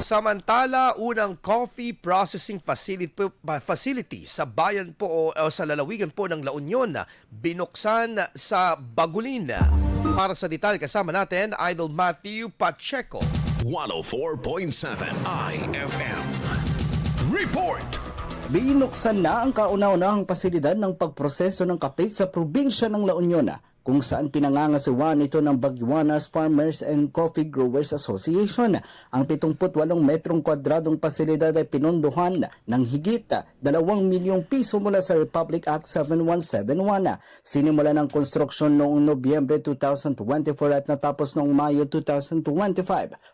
Samantala, unang coffee processing facility sa bayan po o sa lalawigan po ng La Union binuksan sa Bagulin. Para sa detalye kasama natin, Idol Matthew Pacheco. 104.7 IFM. Report! Binuksan na ang kauna-unahang pasilidad ng pagproseso ng kape sa probinsya ng La Union, kung saan pinangangasiwaan ito ng Baguanas Farmers and Coffee Growers Association. Ang 78 metrong kwadradong pasilidad ay pinondohan ng higit 2 milyong piso mula sa Republic Act 7171. Sinimula ng konstruksyon noong Nobyembre 2024 at natapos noong Mayo 2025.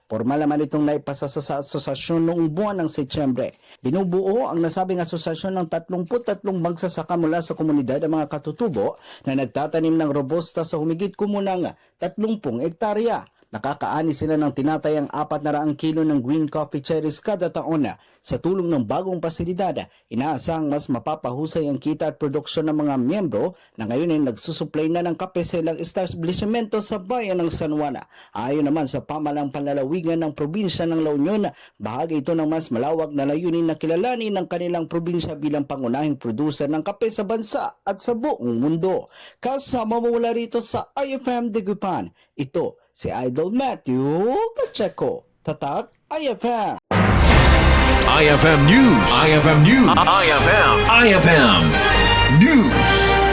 Formal naman itong naipasa sa asosasyon noong buwan ng Setyembre. Binubuo ang nasabing asosasyon ng 33 magsasaka mula sa komunidad ang mga katutubo na nagtatanim ng robusta sa humigit kumulang 30 hektarya. Nakakaani sila ng tinatayang 400 kilo ng green coffee cherries kada taon. Sa tulong ng bagong pasilidad, inaasang mas mapapahusay ang kita at produksyon ng mga miyembro na ngayon ay nagsusupply na ng kape sa ilang establishmento sa bayan ng San Juan. Ayon naman sa pamalang panlalawigan ng probinsya ng La Union, bahagi ito ng mas malawak na layunin na kilalanin ng kanilang probinsya bilang pangunahing producer ng kape sa bansa at sa buong mundo. Kasama mo mula rito sa IFM Dagupan, ito si Idol Matthew Pacheco. Tatak IFM. IFM News. IFM News. IFM News.